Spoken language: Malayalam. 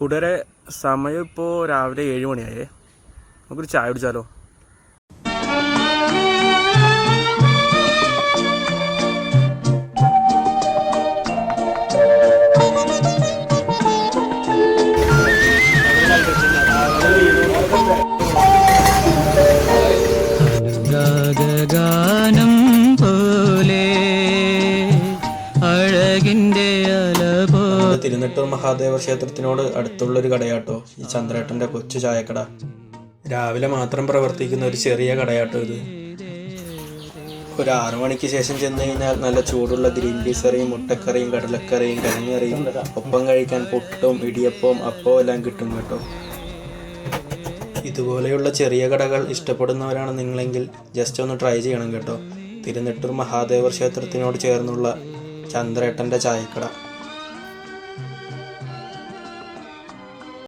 കൂട്ടുകാരെ, സമയം ഇപ്പോൾ രാവിലെ 7 മണിയായേ. നമുക്കൊരു ചായ കുടിച്ചാലോ? ഗാനം പോലെ അഴകിൻ്റെ തിരുനെട്ടൂർ മഹാദേവ ക്ഷേത്രത്തിനോട് അടുത്തുള്ളൊരു കടയാട്ടോ ഈ ചന്ദ്രേട്ടൻ്റെ കൊച്ചു ചായക്കട. രാവിലെ മാത്രം പ്രവർത്തിക്കുന്ന ഒരു ചെറിയ കടയാട്ടോ ഇത്. ഒരു 6 മണിക്ക് ശേഷം ചെന്ന് കഴിഞ്ഞാൽ നല്ല ചൂടുള്ള ഗ്രീൻ പീസ് കറിയും മുട്ടക്കറിയും കടലക്കറിയും കഞ്ഞിക്കറിയും ഒപ്പം കഴിക്കാൻ പുട്ടും ഇടിയപ്പവും അപ്പവും എല്ലാം കിട്ടും കേട്ടോ. ഇതുപോലെയുള്ള ചെറിയ കടകൾ ഇഷ്ടപ്പെടുന്നവരാണ് നിങ്ങളെങ്കിൽ ജസ്റ്റ് ഒന്ന് ട്രൈ ചെയ്യണം കേട്ടോ. തിരുനെട്ടൂർ മഹാദേവ ക്ഷേത്രത്തിനോട് ചേർന്നുള്ള ചന്ദ്രേട്ടൻ്റെ ചായക്കട.